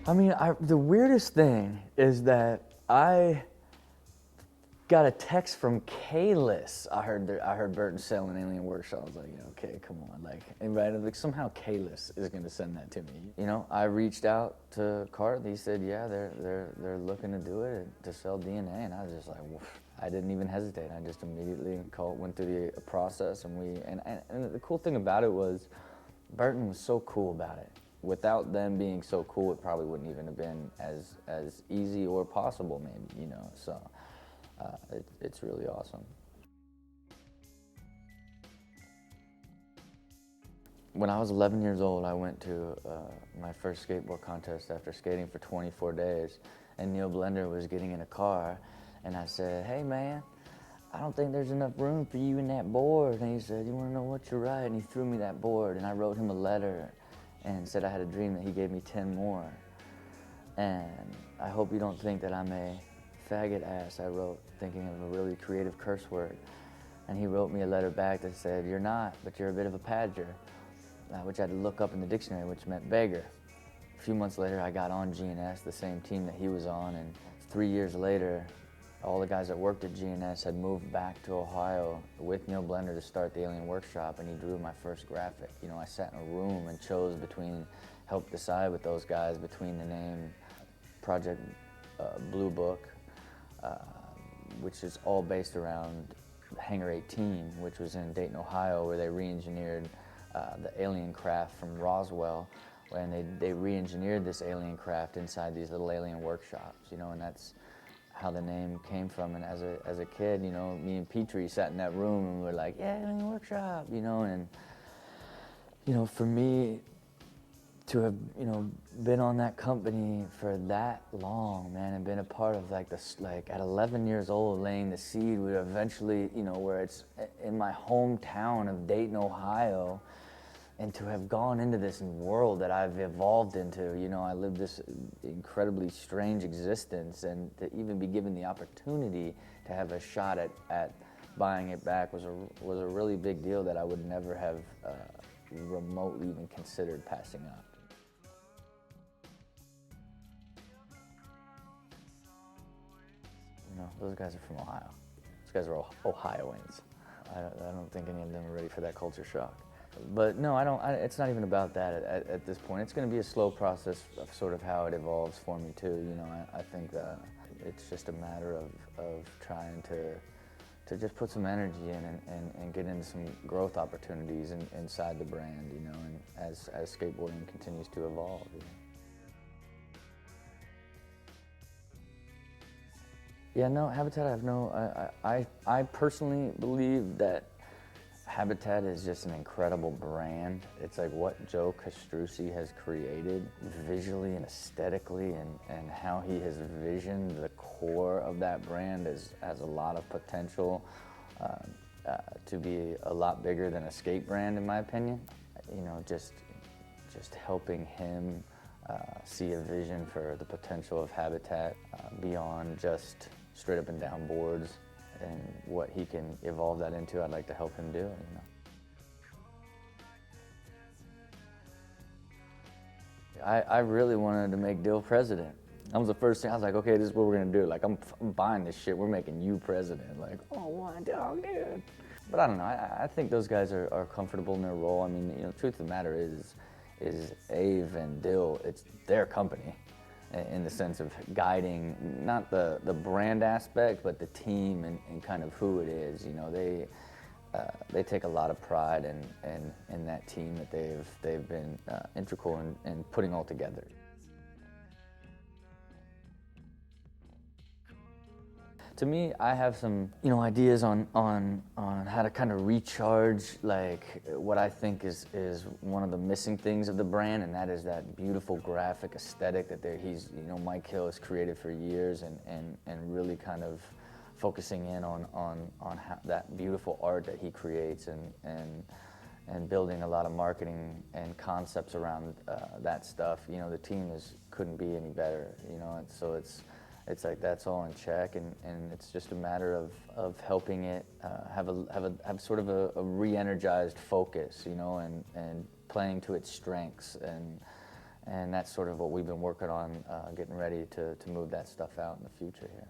I mean, the weirdest thing is that I got a text from Kalis. I heard Burton selling Alien Workshop. I was like, yeah, okay, come on, like, and right, like somehow Kalis is gonna send that to me. You know, I reached out to Cart. He said, yeah, they're looking to do it to sell DNA, and I was just like, woof. I didn't even hesitate. I just immediately went through the process, and the cool thing about it was, Burton was so cool about it. Without them being so cool, it probably wouldn't even have been as easy or possible, maybe, you know. So it's really awesome. When I was 11 years old, I went to my first skateboard contest after skating for 24 days, and Neil Blender was getting in a car, and I said, hey man, I don't think there's enough room for you in that board. And he said, you wanna know what, you're right, and he threw me that board, and I wrote him a letter and said I had a dream that he gave me 10 more. And I hope you don't think that I'm a faggot ass, I wrote, thinking of a really creative curse word. And he wrote me a letter back that said, you're not, but you're a bit of a padger, which I had to look up in the dictionary, which meant beggar. A few months later, I got on GNS, the same team that he was on, and 3 years later, all the guys that worked at GNS had moved back to Ohio with Neil Blender to start the Alien Workshop, and he drew my first graphic. You know, I sat in a room and chose helped decide with those guys between the name Project Blue Book, which is all based around Hangar 18, which was in Dayton, Ohio, where they re-engineered the alien craft from Roswell, and they re-engineered this alien craft inside these little alien workshops, you know, and that's how the name came from. And as a kid, you know, me and Petrie sat in that room and we were like, yeah, alien workshop, you know, and, you know, for me to have, you know, been on that company for that long, man, and been a part of like this, like at 11 years old, laying the seed, we eventually, you know, where it's in my hometown of Dayton, Ohio, and to have gone into this world that I've evolved into, you know, I lived this incredibly strange existence, and to even be given the opportunity to have a shot at buying it back was a really big deal that I would never have remotely even considered passing up. You know, those guys are from Ohio. Those guys are Ohioans. I don't think any of them are ready for that culture shock. But no, it's not even about that at this point. It's going to be a slow process of sort of how it evolves for me too. You know, I think that it's just a matter of trying to just put some energy in and get into some growth opportunities inside the brand, you know, and as skateboarding continues to evolve. You know. Yeah, no, Habitat, I have no, I personally believe that Habitat is just an incredible brand. It's like what Joe Castrucci has created visually and aesthetically, and how he has visioned the core of that brand has a lot of potential to be a lot bigger than a skate brand, in my opinion. You know, just helping him see a vision for the potential of Habitat beyond just straight up and down boards, and what he can evolve that into. I'd like to help him do it, you know. I really wanted to make Dill president. That was the first thing. I was like, okay, this is what we're gonna do. Like, I'm buying this shit. We're making you president. Like, oh, one dog, dude. But I don't know. I think those guys are comfortable in their role. I mean, you know, the truth of the matter is Ave and Dill, it's their company, in the sense of guiding, not the brand aspect, but the team and kind of who it is. You know, they take a lot of pride in that team that they've been integral in putting all together. To me, I have some, you know, ideas on how to kind of recharge, like, what I think is one of the missing things of the brand, and that is that beautiful graphic aesthetic that you know, Mike Hill has created for years, and really kind of focusing in on how, that beautiful art that he creates, and building a lot of marketing and concepts around that stuff. You know, the team couldn't be any better, you know, and so it's like that's all in check, and it's just a matter of helping it have sort of a re-energized focus, you know, and playing to its strengths, And that's sort of what we've been working on, getting ready to move that stuff out in the future here.